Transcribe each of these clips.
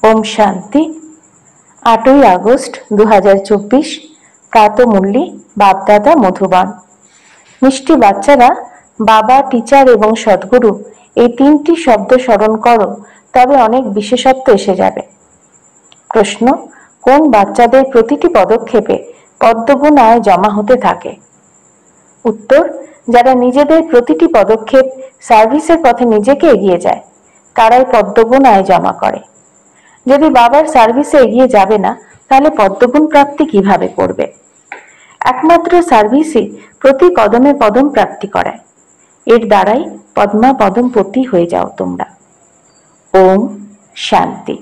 ওম শান্তি। 8ই আগস্ট 2024, প্রাতমূল্যী বাপদাদা মধুবন। মিষ্টি বাচ্চারা, বাবা, টিচার এবং সদ্গুরু এই তিনটি শব্দ স্মরণ করো, তবে অনেক বিশেষত্ব এসে যাবে। প্রশ্ন: কোন বাচ্চাদের প্রতিটি পদক্ষেপে পদ্মগুণায় জমা হতে থাকে? উত্তর: যারা নিজেদের প্রতিটি পদক্ষেপ সার্ভিসের পথে নিজেকে এগিয়ে যায়, তারাই পদ্মগুণায় জমা করে। যদি বাবার সার্ভিসে এগিয়ে যাবে না, তাহলে পদ্মগুণ প্রাপ্তি কিভাবে করবে? একমাত্র সার্ভিসই প্রতি কদমে পদম প্রাপ্তি করায়। এর দ্বারাই পদ্মা পদমপতি হয়ে যাও তোমরা। ওম শান্তি।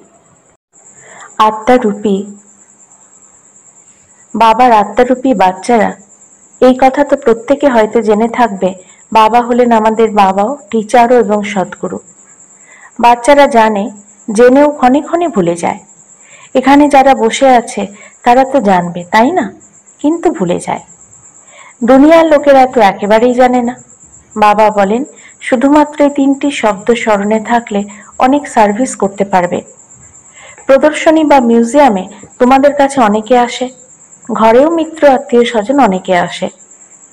আত্মারূপী বাবার আত্মারূপী বাচ্চারা, এই কথা তো প্রত্যেকে হয়তো জেনে থাকবে, বাবা হলেন আমাদের বাবাও, টিচারও এবং সদ্গুরু। বাচ্চারা জানে, জেনেও ক্ষণে ক্ষণে ভুলে যায়। এখানে যারা বসে আছে তারা তো জানবে, তাই না? কিন্তু ভুলে যায়। দুনিয়ার লোকেরা তো একেবারেই জানে না। বাবা বলেন, শুধুমাত্র এই তিনটি শব্দ স্মরণে থাকলে অনেক সার্ভিস করতে পারবে। প্রদর্শনী বা মিউজিয়ামে তোমাদের কাছে অনেকে আসে, ঘরেও মিত্র আত্মীয় স্বজন অনেকে আসে।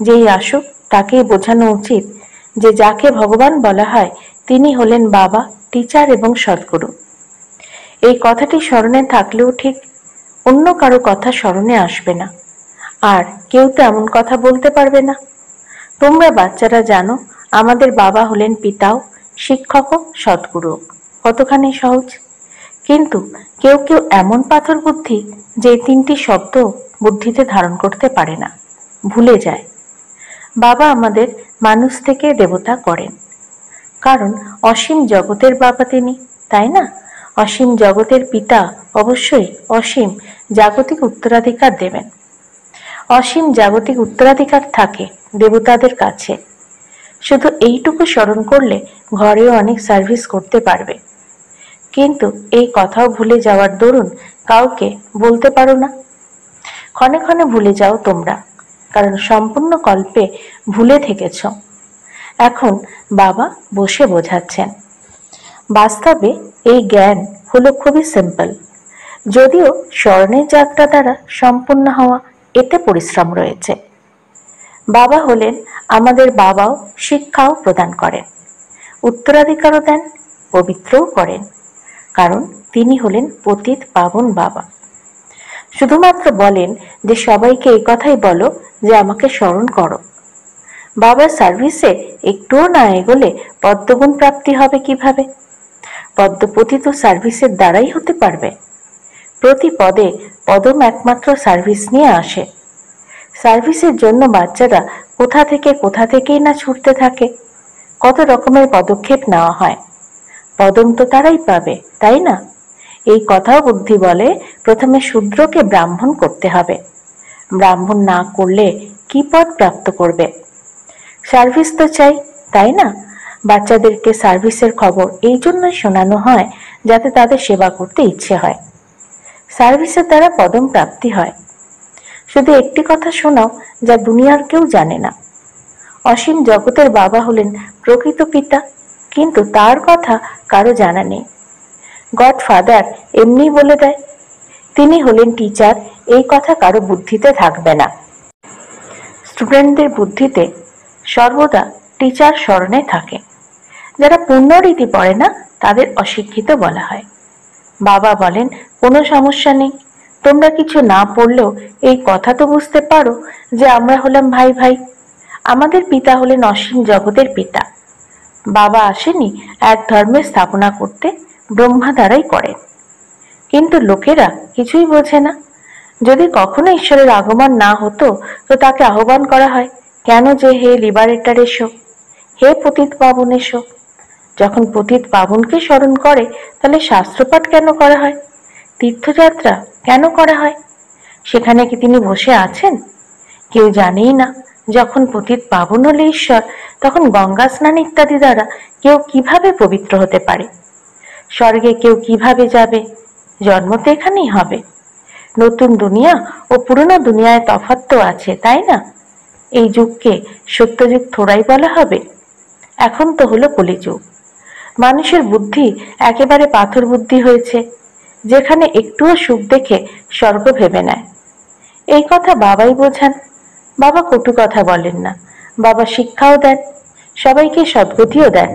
যেই আসুক তাকেই বোঝানো উচিত যে যাকে ভগবান বলা হয় তিনি হলেন বাবা, টিচার এবং সদ্গুরু। এই কথাটি স্মরণে থাকলেও ঠিক অন্য কারো কথা স্মরণে আসবে না, আর কেউ তো এমন কথা বলতে পারবে না। তোমরা বাচ্চারা জানো, আমাদের বাবা হলেন পিতাও, শিক্ষকও, সদ্গুরুও। কতখানি সহজ। কিন্তু কেউ কেউ এমন পাথর বুদ্ধি যে তিনটি শব্দ বুদ্ধিতে ধারণ করতে পারে না, ভুলে যায়। বাবা আমাদের মানুষ থেকে দেবতা করেন, কারণ অসীম জগতের বাবা তিনি, তাই না? অসীম জগতের পিতা অবশ্যই অসীম জাগতিক উত্তরাধিকার দেবেন। অসীম জাগতিক উত্তরাধিকার থাকে দেবতাদের কাছে। শুধু এইটুকু স্মরণ করলে ঘরেও অনেক সার্ভিস করতে পারবে। কিন্তু এই কথাও ভুলে যাওয়ার দরুন কাউকে বলতে পারো না। ক্ষণে ক্ষণে ভুলে যাও তোমরা, কারণ সম্পূর্ণ কল্পে ভুলে থেকেছ। এখন বাবা বসে বোঝাচ্ছেন। বাস্তবে এই জ্ঞান হলো খুবই সিম্পল, যদিও স্মরণের যাত্রা দ্বারা সম্পূর্ণ হওয়া, এতে পরিশ্রম রয়েছে। বাবা হলেন আমাদের বাবাও, শিক্ষাও প্রদান করেন, উত্তরাধিকারও দেন, পবিত্রও করেন, কারণ তিনি হলেন পতিত পাবন বাবা। শুধুমাত্র বলেন যে সবাইকে এই কথাই বলো যে আমাকে স্মরণ করো। বাবার সার্ভিসে একটুও না এগোলে পদ্মগুণ প্রাপ্তি হবে কিভাবে? পদ্মপতি তো সার্ভিসের দ্বারাই হতে পারবে। প্রতি পদে পদম একমাত্র সার্ভিস নিয়ে আসে। সার্ভিসের জন্য বাচ্চারা কোথা থেকেই না ছুটতে থাকে। কত রকমের পদক্ষেপ নেওয়া হয়, পদম তো তারাই পাবে, তাই না? এই কথাও বুদ্ধি বলে প্রথমে শূদ্রকে ব্রাহ্মণ করতে হবে। ব্রাহ্মণ না করলে কি পদ প্রাপ্ত করবে? সার্ভিস তো চাই, তাই না? বাচ্চাদেরকে সার্ভিসের খবর এই জন্যই শোনানো হয় যাতে তাদের সেবা করতে ইচ্ছে হয়। সার্ভিসের দ্বারা পদম প্রাপ্তি হয়। শুধু একটি কথা শোনাও যা দুনিয়ার কেউ জানে না। অসীম জগতের বাবা হলেন প্রকৃত পিতা, কিন্তু তার কথা কারো জানা নেই। গড ফাদার এমনি বলে দেয়। তিনি হলেন টিচার, এই কথা কারো বুদ্ধিতে থাকবে না। স্টুডেন্টদের বুদ্ধিতে সর্বদা টিচার স্মরণে থাকে। যারা পুণ্যরীতি পড়ে না তাদের অশিক্ষিত বলা হয়। বাবা বলেন, কোনো সমস্যা নেই, তোমরা কিছু না পড়লেও এই কথা তো বুঝতে পারো যে আমরা হলাম ভাই ভাই। আমাদের পিতা হলেন অসীম জগতের পিতা। বাবা আসেনি এক ধর্মের স্থাপনা করতে, ব্রহ্মা দ্বারাই করেন। কিন্তু লোকেরা কিছুই বোঝে না। যদি কখনো ঈশ্বরের আগমন না হতো তো তাকে আহ্বান করা হয় কেন যে হে লিবারেটর এসো, হে পতিত পাবন এসো। যখন পতিত পাবনকে স্মরণ করে তাহলে শাস্ত্রপাঠ কেন করা হয়? তীর্থযাত্রা কেন করা হয়? সেখানে কি তিনি বসে আছেন? কেউ জানেই না। যখন পতিত পাবন হলে ঈশ্বর, তখন গঙ্গা স্নান ইত্যাদি দ্বারা কেউ কিভাবে পবিত্র হতে পারে? স্বর্গে কেউ কিভাবে যাবে? জন্ম তো এখানেই হবে। নতুন দুনিয়া ও পুরনো দুনিয়ায় তফাৎ তো আছে, তাই না? এই যুগকে সত্যযুগ থোড়াই বলা হবে। এখন তো হলো কলিযুগ। মানুষের বুদ্ধি একেবারে পাথর বুদ্ধি হয়েছে। যেখানে একটুও সুখ দেখে স্বর্গ ভেবে নেয়। এই কথা বাবাই বোঝান। বাবা কটু কথা বলেন না, বাবা শিক্ষাও দেন, সবাইকে সদ্গতিও দেন।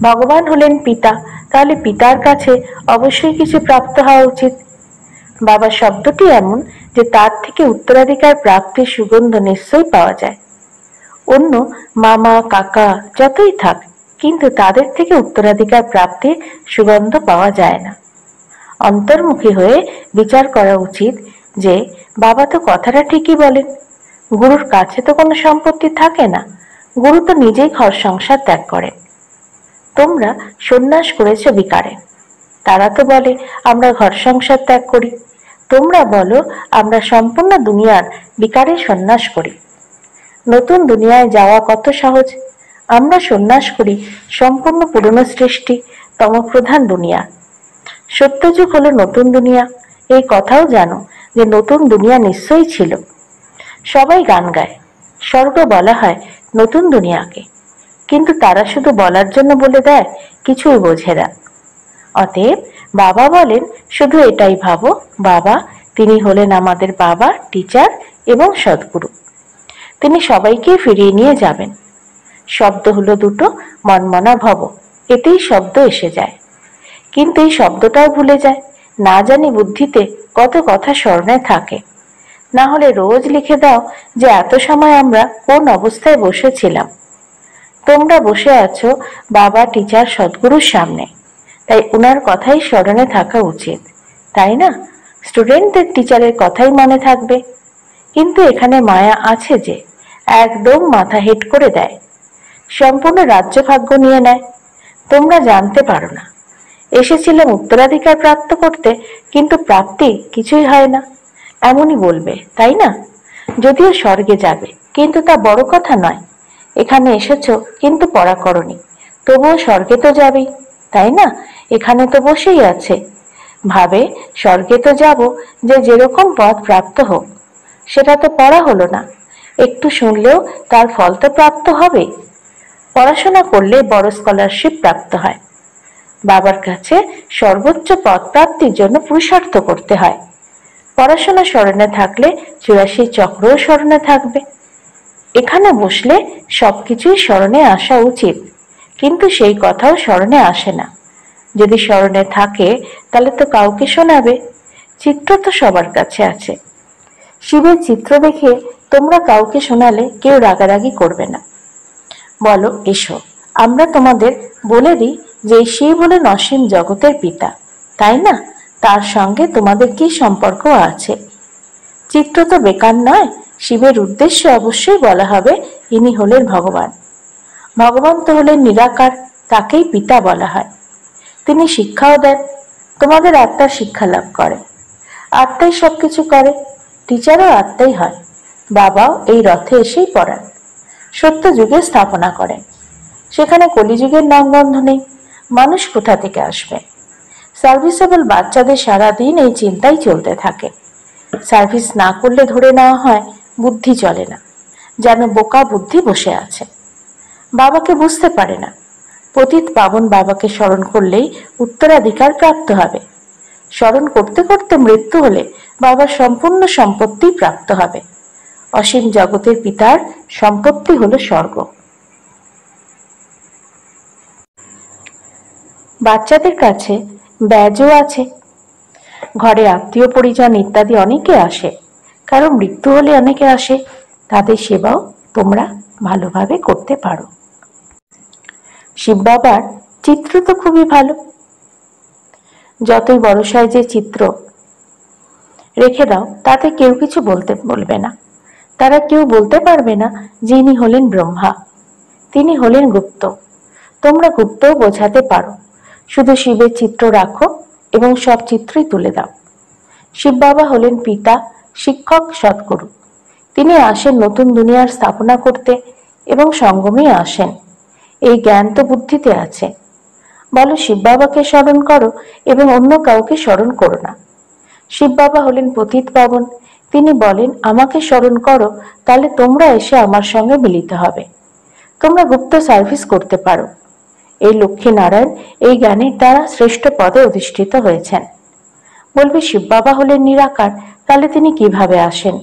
ভগবান হলেন পিতা, তাহলে পিতার কাছে অবশ্যই কিছু প্রাপ্ত হওয়া উচিত। বাবা শব্দটি এমন যে তার থেকে উত্তরাধিকার প্রাপ্তির সুগন্ধ নিশ্চয়ই পাওয়া যায়। অন্য মামা কাকা যতই থাক, কিন্তু তাদের থেকে উত্তরাধিকার প্রাপ্তির সুগন্ধ পাওয়া যায় না। অন্তর্মুখী হয়ে বিচার করা উচিত যে বাবা তো কথাটা ঠিকই বলেন, গুরুর কাছে তো কোনো সম্পত্তি থাকে না, গুরু তো নিজেই ঘর সংসার ত্যাগ করেন। তোমরা সন্ন্যাস করেছ বিকারে, তারা তো বলে আমরা ঘর সংসার ত্যাগ করি, তোমরা বলো আমরা সম্পূর্ণ দুনিয়ার বিকারে সন্ন্যাস করি। নতুন দুনিয়ায় যাওয়া কত সহজ। আমরা সন্ন্যাস করি সম্পূর্ণ পুরনো সৃষ্টি তমপ্রধান দুনিয়া। সত্যযুগ হলো নতুন দুনিয়া, এই কথাও জানো যে নতুন দুনিয়া নিশ্চয়ই ছিল। সবাই গান গায়, স্বর্গ বলা হয় নতুন দুনিয়াকে, কিন্তু তারা শুধু বলার জন্য বলে দেয়, কিছুই বোঝে না। অতএব বাবা বলেন শুধু এটাই ভাবো, বাবা তিনি হলেন আমাদের বাবা, টিচার এবং সদ্গুরু। তিনি সবাইকে ফিরিয়ে নিয়ে যাবেন। শব্দ হলো দুটো, মনমনা ভব, এতেই শব্দ এসে যায়। কিন্তু এই শব্দটাও ভুলে যায়, না জানি বুদ্ধিতে কত কথা স্মরণে থাকে। না হলে রোজ লিখে দাও যে এত সময় আমরা কোন অবস্থায় বসেছিলাম। তোমরা বসে আছো বাবা, টিচার, সদ্গুরুর সামনে, তাই উনার কথাই স্মরণে থাকা উচিত, তাই না? স্টুডেন্টদের টিচারের কথাই মনে থাকবে। কিন্তু এখানে মায়া আছে যে একদম মাথা হেট করে দেয়, সম্পূর্ণ রাজ্য ভাগ্য নিয়ে নেয়। তোমরা জানতে পারো না এসেছিলাম উত্তরাধিকার প্রাপ্ত করতে, কিন্তু প্রাপ্তি কিছুই হয় না, এমনই বলবে, তাই না? যদিও স্বর্গে যাবে, কিন্তু তা বড় কথা নয়। এখানে এসেছো কিন্তু পড়া করনি, তবুও স্বর্গে তো যাবেই, তাই না? এখানে তো বসেই আছে, ভাবে স্বর্গে তো যাব, যে যেরকম পদ প্রাপ্ত হোক। সেটা তো পড়া হলো না, একটু শুনলেও তার ফল তো প্রাপ্ত হবে। পড়াশোনা করলে বড় স্কলারশিপ প্রাপ্ত হয়। বাবার কাছে সর্বোচ্চ পদ প্রাপ্তির জন্য পুরুষার্থ করতে হয়। পড়াশোনা স্মরণে থাকলে 84 চক্রও স্মরণে থাকবে। এখানে বসলে সবকিছুই স্মরণে আসা উচিত, কিন্তু সেই কথাও স্মরণে আসে না। যদি স্মরণে থাকে তাহলে তো কাউকে শোনাবে। চিত্র তো সবার কাছে আছে। শিবের চিত্র দেখে তোমরা কাউকে শোনালে কেউ রাগারাগি করবে না। বলো এসো, আমরা তোমাদের বলে দিই যে শিব হলেন অসীম জগতের পিতা, তাই না? তার সঙ্গে তোমাদের কি সম্পর্ক আছে? চিত্র তো বেকার নয়, শিবের উদ্দেশ্যে অবশ্যই বলা হবে ইনি হলেন ভগবান। ভগবান তো হলেন নিরাকার, তাকেই পিতা বলা হয়। তিনি শিক্ষাও দেন, তোমাদের আত্মার শিক্ষা লাভ করে, আত্মাই সবকিছু করে। টিচারও আত্মাই হয়। বাবাও এই রথে এসেই পড়ান, সত্য যুগে স্থাপনা করেন। সেখানে কলিযুগের নামগন্ধ নেই, মানুষ কোথা থেকে আসবে? সার্ভিসেবল বাচ্চাদের সারাদিন এই চিন্তাই চলতে থাকে। সার্ভিস না করলে ধরে নেওয়া হয় বুদ্ধি চলে না, যেন বোকা বুদ্ধি বসে আছে, বাবাকে বুঝতে পারে না। পতিত পাবন বাবাকে স্মরণ করলেই উত্তরাধিকার প্রাপ্ত হবে। স্মরণ করতে করতে মৃত্যু হলে বাবার সম্পূর্ণ সম্পত্তি প্রাপ্ত হবে। অসীম জগতের পিতার সম্পত্তি হলো স্বর্গ। বাচ্চাদের কাছে ব্যাজও আছে, ঘরে আত্মীয় পরিজন ইত্যাদি অনেকে আসে, কারণ মৃত্যু হলে অনেকে আসে, তাদের সেবাও তোমরা ভালোভাবে করতে পারো। শিব বাবার চিত্র তো খুবই ভালো, যতই বড় সাইজের চিত্র রেখে দাও তাতে কেউ কিছু বলবে না। তারা কেউ বলতে পারবে না যে ইনি হলেন ব্রহ্মা, তিনি হলেন গুপ্ত। তোমরা গুপ্তও বোঝাতে পারো, শুধু শিবের চিত্র রাখো এবং সব চিত্রই তুলে দাও। শিব বাবা হলেন পিতা, শিক্ষক, সদ্গুরু। তিনি আসেন নতুন দুনিয়ার স্থাপনা করতে এবং সঙ্গমে আসেন। এই জ্ঞান তো বুদ্ধিতে আছে। বলো শিব বাবাকে স্মরণ করো এবং অন্য কাউকে স্মরণ করো না। শিব বাবা হলেন পতিত পাবন, তিনি বলেন আমাকে স্মরণ করো, তাহলে তোমরা এসে আমার সঙ্গে মিলিত হবে। তোমরা গুপ্ত সার্ভিস করতে পারো। এই লক্ষ্মী নারায়ণ এই জ্ঞানের দ্বারা শ্রেষ্ঠ পদে অধিষ্ঠিত হয়েছেন। বলবে শিব বাবা হলেন নিরাকার, তাহলে তিনি কিভাবে আসেন?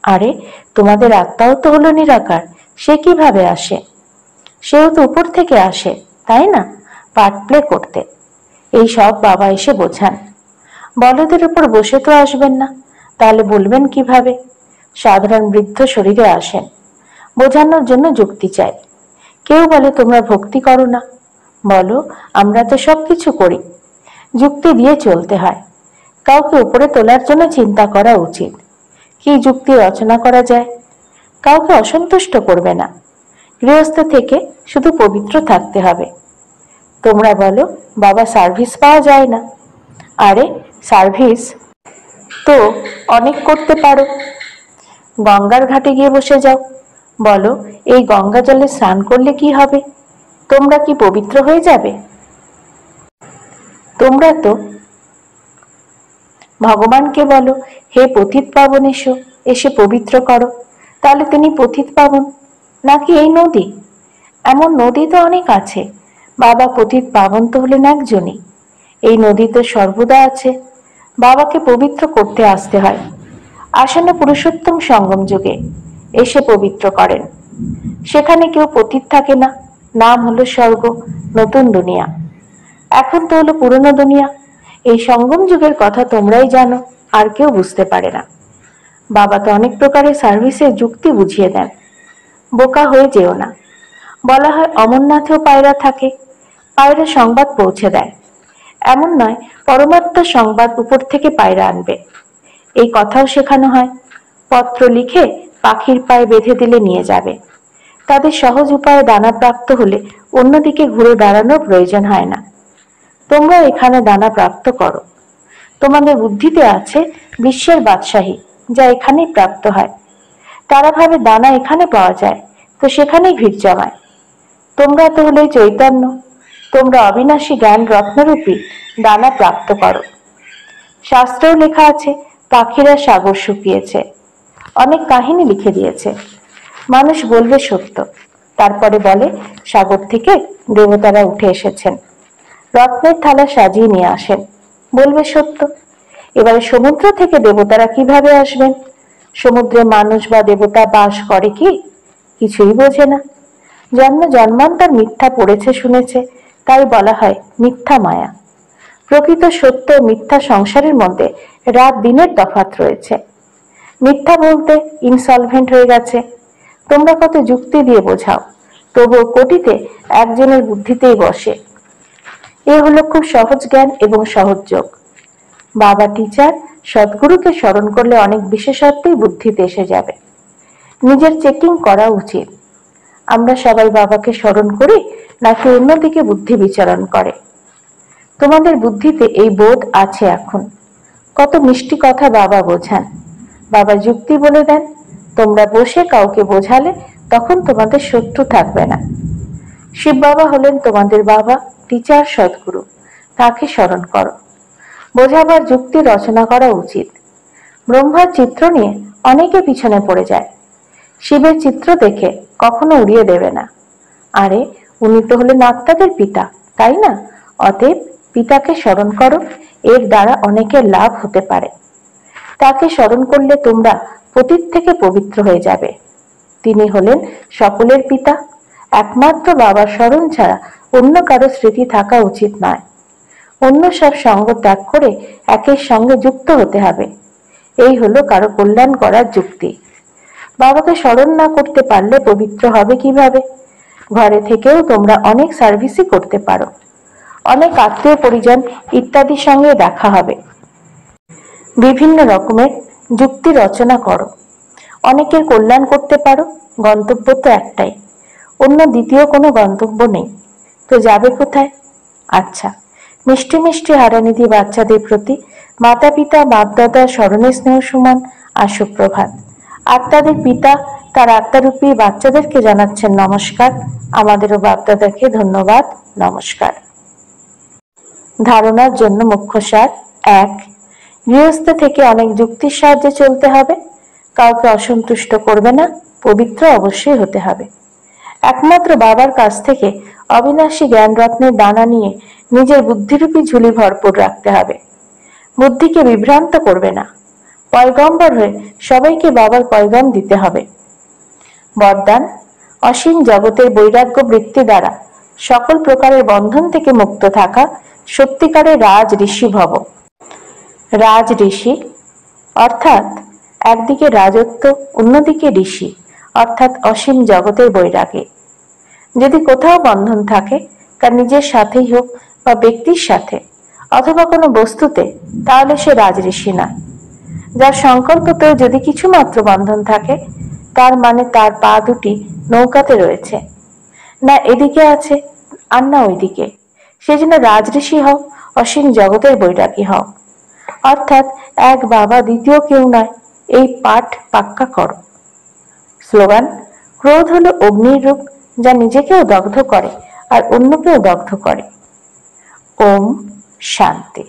আরে তোমাদের আত্মাও তো হলো নিরাকার, সে কিভাবে আসে? সেও তো উপর থেকে আসে, তাই না, পার্ট প্লে করতে। এই সব বাবা এসে বোঝান। বলদের উপর বসে তো আসবেন না, তাহলে বলবেন কিভাবে? সাধারণ বৃদ্ধ শরীরে আসেন। বোঝানোর জন্য যুক্তি চাই। কেউ বলে তোমরা ভক্তি করো না, বলো আমরা তো সবকিছু করি। যুক্তি দিয়ে চলতে হয়। কাউকে উপরে তোলার জন্য চিন্তা করা উচিত। কি যুক্তি রচনা করা যায়? কাউকে অসন্তুষ্ট করবে না। গৃহস্থ থেকে শুধু পবিত্র থাকতে হবে। তোমরা বলো বাবা সার্ভিস পাওয়া যায় না। আরে সার্ভিস তো অনেক করতে পারো। গঙ্গার ঘাটে গিয়ে বসে যাও, বলো এই গঙ্গা জলে স্নান করলে কি হবে? তোমরা কি পবিত্র হয়ে যাবে? তোমরা তো ভগবানকে বলো হে পতিত পাবন এসো, এসে পবিত্র করো, তাহলে তিনি পতিত পাবন। নাকি এই নদী? এমন নদী তো অনেক আছে, বাবা পতিত পাবন তো হলেন একজনই। এই নদী তো সর্বদা আছে, বাবাকে পবিত্র করতে আসতে হয়। আসন্ন পুরুষোত্তম সঙ্গম যুগে এসে পবিত্র করেন। সেখানে কেউ পতিত থাকে না, নাম হলো স্বর্গ, নতুন দুনিয়া। এখন তো হলো পুরনো দুনিয়া। এই সঙ্গম যুগের কথা তোমরাই জানো, আর কেউ বুঝতে পারে না। বাবা তো অনেক প্রকারের সার্ভিসের যুক্তি বুঝিয়ে দেন। বোকা হয়ে যেও না। বলা হয় অমরনাথেও পায়রা থাকে, পায়রা সংবাদ পৌঁছে দেয়। এমন নয় পরমাত্মার সংবাদ উপর থেকে পায়রা আনবে, এই কথাও শেখানো হয়। পত্র লিখে পাখির পায়ে বেঁধে দিলে নিয়ে যাবে। তাদের সহজ উপায়ে দানা প্রাপ্ত হলে অন্যদিকে ঘুরে দাঁড়ানোর প্রয়োজন হয় না। তোমরা এখানে দানা প্রাপ্ত করো। তোমাদের বুদ্ধিতে আছে বিশ্বের বাদশাহী, যা এখানেই প্রাপ্ত হয়। তারা ভাবে দানা এখানে পাওয়া যায়, তো সেখানেই ভিড় জমায়। তোমরা তো হলে চৈতন্য, তোমরা অবিনাশী জ্ঞান রত্নরূপী দানা প্রাপ্ত করো। শাস্ত্রেও লেখা আছে পাখিরা সাগর শুকিয়েছে, অনেক কাহিনী লিখে দিয়েছে। মানুষ বলবে সত্য, তারপরে বলে সাগর থেকে দেবতারা উঠে এসেছেন, রত্নের থালা সাজিয়ে নিয়ে আসেন, বলবে সত্য। এবারে সমুদ্র থেকে দেবতারা কিভাবে আসবেন? সমুদ্রে মানুষ বা দেবতা বাস করে কি? কিছুই বোঝে না। জন্ম জন্মান্তর মিথ্যা পড়েছে শুনেছে, তাই বলা হয় মিথ্যা মায়া। প্রকৃত সত্য মিথ্যা সংসারের মধ্যে রাত দিনের তফাৎ রয়েছে। মিথ্যা বলতে ইনসলভেন্ট হয়ে গেছে। তোমরা কত যুক্তি দিয়ে বোঝাও, তবুও কোটিতে একজনের বুদ্ধিতেই বসে। এ হলো খুব সহজ জ্ঞান এবং সহজ যোগ। বাবা টিচার সদ্গুরুকে স্মরণ করলে অনেক বিশেষত্বই বুদ্ধিতে এসে যাবে। নিজের চেকিং করা উচিত। আমরা সবাই বাবাকে স্মরণ করি, নাকি অন্যদিকে বুদ্ধি বিচরণ করে? তোমাদের বুদ্ধিতে এই বোধ আছে এখন। কত মিষ্টি কথা বাবা বোঝান। বাবা যুক্তি বলে দেন, তোমরা বসে কাউকে বোঝালে তখন তোমাদের শত্রু থাকবে না। শিব বাবা হলেন তোমাদের বাবা, টিচার, সদ্গুরু। তাকে স্মরণ করো। বোঝাবার যুক্তি রচনা করা উচিত। ব্রহ্মার চিত্র নিয়ে অনেকে পিছনে পড়ে যায়। শিবের চিত্র দেখে কখনো উড়িয়ে দেবে না। আরে উনি তো হলেন আত্মাদের পিতা, তাই না? অতএব পিতাকে স্মরণ করো, এর দ্বারা অনেকের লাভ হতে পারে। তাকে স্মরণ করলে তোমরা পতিত থেকে পবিত্র হয়ে যাবে। তিনি হলেন সকলের পিতা। একমাত্র বাবার স্মরণ ছাড়া অন্য কারো স্মৃতি থাকা উচিত নয়। অন্য সব সঙ্গ ত্যাগ করে একের সঙ্গে যুক্ত হতে হবে। এই হলো কারো কল্যাণ করার যুক্তি। বাবাকে স্মরণ না করতে পারলে পবিত্র হবে কিভাবে? ঘরে থেকেও তোমরা অনেক সার্ভিসই করতে পারো। অনেক আত্মীয় পরিজন ইত্যাদির সঙ্গে দেখা হবে। বিভিন্ন রকমের যুক্তি রচনা করো। অনেকের কল্যাণ করতে পারো। গন্তব্য তো একটাই, অন্য দ্বিতীয় কোনো গন্তব্য নেই। তো যাবে কোথায়? আচ্ছা, মিষ্টি মিষ্টি হারানিধি বাচ্চাদের প্রতি মাতা পিতা বাপদাদা স্মরণে স্নেহ সমান আর সুপ্রভাত। আত্মাদের পিতা তার আত্মারূপী বাচ্চাদেরকে জানাচ্ছেন নমস্কার। আমাদেরও বাপদাদাকে ধন্যবাদ, নমস্কার। ধারণার জন্য মুখ্য সার: 1. গৃহস্থ থেকে অনেক যুক্তির সাহায্যে চলতে হবে। কাউকে অসন্তুষ্ট করবে না, পবিত্র অবশ্যই হতে হবে। একমাত্র বাবার কাছ থেকে অবিনাশী জ্ঞান রত্নের দানা নিয়ে নিজের বুদ্ধিরূপী ঝুলি ভরপুর রাখতে হবে। বুদ্ধিকে বিভ্রান্ত করবে না। পয়গম্বর হয়ে সবাইকে বাবার পয়গাম দিতে হবে। বরদান, অসীম জগতের বৈরাগ্য বৃত্তি দ্বারা সকল প্রকারের বন্ধন থেকে মুক্ত থাকা সত্যিকারের রাজ ঋষি ভব। রাজ ঋষি অর্থাৎ একদিকে রাজত্ব, অন্যদিকে ঋষি অর্থাৎ অসীম জগতের বৈরাগে। যদি কোথাও বন্ধন থাকে, তা নিজের সাথেই হোক বা ব্যক্তির সাথে অথবা কোনো বস্তুতে, তাহলে সে রাজ ঋষি না। যার সংকল্পতেও যদি কিছু মাত্র বন্ধন থাকে, তার মানে তার পা দুটি নৌকাতে রয়েছে, না এদিকে আছে আর না ওইদিকে। সেজন্য রাজ ঋষি হও, অসীম জগতের বৈরাগী হও। অর্থাৎ এক বাবা, দ্বিতীয় কেউ নয়, এই পাঠ পাক্কা করো। স্লোগান, ক্রোধ হলো অগ্নির রূপ, যা নিজেকেও দগ্ধ করে আর অন্যকেও দগ্ধ করে। ওম শান্তি।